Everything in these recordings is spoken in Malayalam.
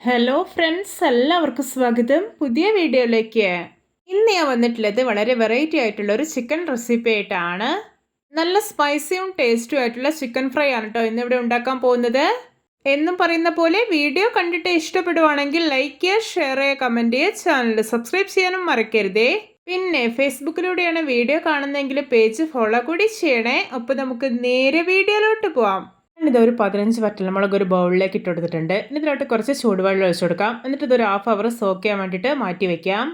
ഹലോ ഫ്രണ്ട്സ്, എല്ലാവർക്കും സ്വാഗതം പുതിയ വീഡിയോയിലേക്ക്. ഇന്ന് ഞാൻ വന്നിട്ടുള്ളത് വളരെ വെറൈറ്റി ആയിട്ടുള്ള ഒരു ചിക്കൻ റെസിപ്പി ആയിട്ടാണ്. നല്ല സ്പൈസിയും ടേസ്റ്റും ആയിട്ടുള്ള ചിക്കൻ ഫ്രൈ ആണ് കേട്ടോ ഇന്നിവിടെ ഉണ്ടാക്കാൻ പോകുന്നത്. എന്നും പറയുന്ന പോലെ വീഡിയോ കണ്ടിട്ട് ഇഷ്ടപ്പെടുവാണെങ്കിൽ ലൈക്ക് ചെയ്യുക, ഷെയർ ചെയ്യുക, കമൻറ്റ് ചെയ്യുക, ചാനൽ സബ്സ്ക്രൈബ് ചെയ്യാനും മറക്കരുതേ. പിന്നെ ഫേസ്ബുക്കിലൂടെയാണ് വീഡിയോ കാണുന്നതെങ്കിൽ പേജ് ഫോളോ കൂടി ചെയ്യണേ. അപ്പോൾ നമുക്ക് നേരെ വീഡിയോയിലോട്ട് പോവാം. ഇത് ഒരു 15 വറ്റൽമുളക് ഒരു ബൗളിലേക്ക് ഇട്ട് കൊടുത്തിട്ടുണ്ട്. ഇതിലോട്ട് കുറച്ച് ചൂടുവെള്ളം ഒഴിച്ചു കൊടുക്കാം. എന്നിട്ട് ഇതൊരു ഹാഫ് അവർ സോക്ക് ചെയ്യാൻ വേണ്ടിയിട്ട് മാറ്റി വെക്കാം.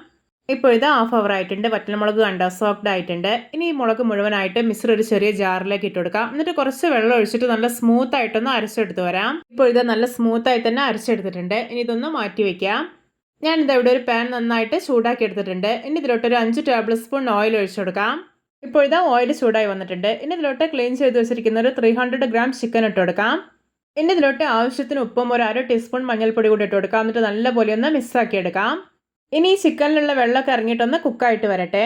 ഇപ്പോൾ ഇത് ഹാഫ് അവർ ആയിട്ടുണ്ട്. വറ്റൽമുളക് കണ്ടോ സോക്ക്ഡ് ആയിട്ടുണ്ട്. ഇനി ഈ മുളക് മുഴുവനായിട്ട് മിക്സർ ഒരു ചെറിയ ജാറിലേക്ക് ഇട്ട് കൊടുക്കാം. എന്നിട്ട് കുറച്ച് വെള്ളം ഒഴിച്ചിട്ട് നല്ല സ്മൂത്ത് ആയിട്ടൊന്ന് അരച്ചെടുത്ത് വരാം. ഇപ്പോൾ ഇത് നല്ല സ്മൂത്ത് ആയി തന്നെ അരച്ചെടുത്തിട്ടുണ്ട്. ഇനി ഇതൊന്ന് മാറ്റി വെക്കാം. ഞാനിത് ഇവിടെ ഒരു പാൻ നന്നായിട്ട് ചൂടാക്കി എടുത്തിട്ടുണ്ട്. ഇനി ഇതിലോട്ട് ഒരു 5 ടേബിൾ സ്പൂൺ ഓയിൽ ഒഴിച്ചു കൊടുക്കാം. ഇപ്പോൾ ഇതാ ഓയിൽ ചൂടായി വന്നിട്ടുണ്ട്. ഇനി ഇതിലോട്ട് ക്ലീൻ ചെയ്ത് വെച്ചിരിക്കുന്ന ഒരു 300 ഗ്രാം ചിക്കൻ ഇട്ട് കൊടുക്കാം. ഇനി ഇതിലോട്ട് ആവശ്യത്തിന് ഉപ്പും ഒരു 1/2 ടീസ്പൂൺ മഞ്ഞൾപ്പൊടി കൂടി ഇട്ട് കൊടുക്കാം. എന്നിട്ട് നല്ലപോലെ ഒന്ന് മിക്സാക്കി എടുക്കാം. ഇനി ഈ ചിക്കനിലുള്ള വെള്ളമൊക്കെ ഇറങ്ങിയിട്ടൊന്ന് കുക്കായിട്ട് വരട്ടെ.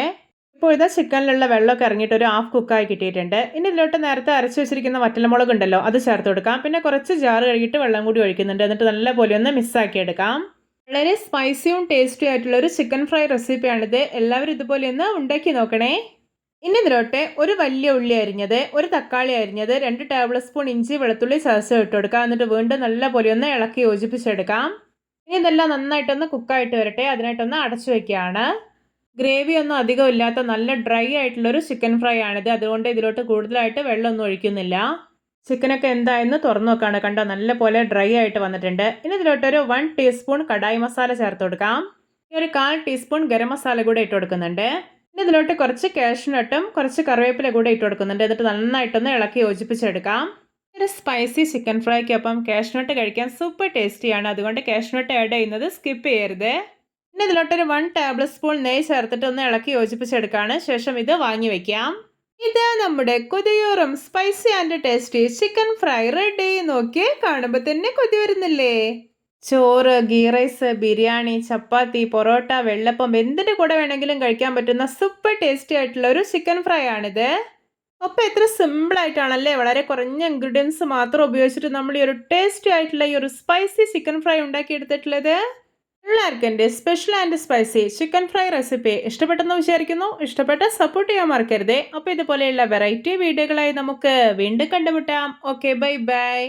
ഇപ്പോൾ ഇതാ ചിക്കനിലുള്ള വെള്ളമൊക്കെ ഇറങ്ങിയിട്ട് ഒരു ഹാഫ് കുക്കായി കിട്ടിയിട്ടുണ്ട്. ഇനി ഇതിലോട്ട് നേരത്തെ അരച്ച് വെച്ചിരിക്കുന്ന വറ്റൽമുളക് ഉണ്ടല്ലോ അത് ചേർത്ത് കൊടുക്കാം. പിന്നെ കുറച്ച് ജാറ് കഴുകിയിട്ട് വെള്ളം കൂടി ഒഴിക്കുന്നുണ്ട്. എന്നിട്ട് നല്ലപോലെ ഒന്ന് മിക്സാക്കി എടുക്കാം. വളരെ സ്പൈസിയും ടേസ്റ്റിയും ആയിട്ടുള്ള ഒരു ചിക്കൻ ഫ്രൈ റെസിപ്പിയാണിത്. എല്ലാവരും ഇതുപോലെ ഒന്ന് ഉണ്ടാക്കി നോക്കണേ. ഇനി ഇതിലോട്ട് ഒരു വലിയ ഉള്ളി അരിഞ്ഞത്, ഒരു തക്കാളി അരിഞ്ഞത്, 2 ടേബിൾ സ്പൂൺ ഇഞ്ചി വെളുത്തുള്ളി ചതച്ച് ഇട്ട് കൊടുക്കാം. എന്നിട്ട് വീണ്ടും നല്ലപോലെ ഒന്ന് ഇളക്കി യോജിപ്പിച്ചെടുക്കാം. ഇനി ഇതെല്ലാം നന്നായിട്ടൊന്ന് കുക്കായിട്ട് വരട്ടെ. അതിനായിട്ടൊന്ന് അടച്ചു വെക്കുകയാണ്. ഗ്രേവി ഒന്നും അധികം ഇല്ലാത്ത നല്ല ഡ്രൈ ആയിട്ടുള്ളൊരു ചിക്കൻ ഫ്രൈ ആണിത്. അതുകൊണ്ട് ഇതിലോട്ട് കൂടുതലായിട്ട് വെള്ളമൊന്നും ഒഴിക്കുന്നില്ല. ചിക്കനൊക്കെ എന്തായെന്ന് തുറന്നു നോക്കുകയാണ്. കണ്ടോ നല്ല പോലെ ഡ്രൈ ആയിട്ട് വന്നിട്ടുണ്ട്. ഇനി ഇതിലോട്ടൊരു 1 ടീസ്പൂൺ കടായി മസാല ചേർത്ത് കൊടുക്കാം. ഇനി ഒരു 1/4 ടീസ്പൂൺ ഗരം മസാല കൂടെ ഇട്ട് കൊടുക്കുന്നുണ്ട്. ഇനി ഇതിലോട്ട് കുറച്ച് കാഷ്നട്ടും കുറച്ച് കറിവേപ്പില കൂടെ ഇട്ട് കൊടുക്കുന്നുണ്ട്. എന്നിട്ട് നന്നായിട്ടൊന്ന് ഇളക്കി യോജിപ്പിച്ചെടുക്കാം. ഒരു സ്പൈസി ചിക്കൻ ഫ്രൈക്ക് അപ്പം കാഷ്നട്ട് കഴിക്കാൻ സൂപ്പർ ടേസ്റ്റിയാണ്. അതുകൊണ്ട് കാഷ്നട്ട് ആഡ് ചെയ്യുന്നത് സ്കിപ്പ് ചെയ്യരുത്. ഇനി ഇതിലോട്ടൊരു 1 ടേബിൾ സ്പൂൺ നെയ്യ് ചേർത്തിട്ട് ഒന്ന് ഇളക്കി യോജിപ്പിച്ചെടുക്കുകയാണ്. ശേഷം ഇത് വാങ്ങി വയ്ക്കാം. ഇത് നമ്മുടെ കൊതിയോറും spicy and tasty chicken fry ready. നോക്കി കാണുമ്പോൾ തന്നെ കൊതി വരുന്നില്ലേ? ചോറ്, ഗീ റൈസ്, ബിരിയാണി, ചപ്പാത്തി, പൊറോട്ട, വെള്ളപ്പം എന്തിൻ്റെ കൂടെ വേണമെങ്കിലും കഴിക്കാൻ പറ്റുന്ന സൂപ്പർ ടേസ്റ്റി ആയിട്ടുള്ള ഒരു ചിക്കൻ ഫ്രൈ ആണിത്. അപ്പോൾ എത്ര സിമ്പിളായിട്ടാണല്ലേ, വളരെ കുറഞ്ഞ ഇൻഗ്രീഡിയൻസ് മാത്രം ഉപയോഗിച്ചിട്ട് നമ്മൾ ഈ ഒരു ടേസ്റ്റി ആയിട്ടുള്ള ഈ ഒരു സ്പൈസി ചിക്കൻ ഫ്രൈ ഉണ്ടാക്കിയെടുത്തിട്ടുള്ളത്. എല്ലാവർക്കും എൻ്റെ special and spicy chicken fry recipe ഇഷ്ടപ്പെട്ടെന്ന് വിചാരിക്കുന്നു. ഇഷ്ടപ്പെട്ട സപ്പോർട്ട് ചെയ്യാൻ മറക്കരുതേ. അപ്പോൾ ഇതുപോലെയുള്ള വെറൈറ്റി വീഡിയോകളായി നമുക്ക് വീണ്ടും കണ്ടുമുട്ടാം. Okay, bye bye.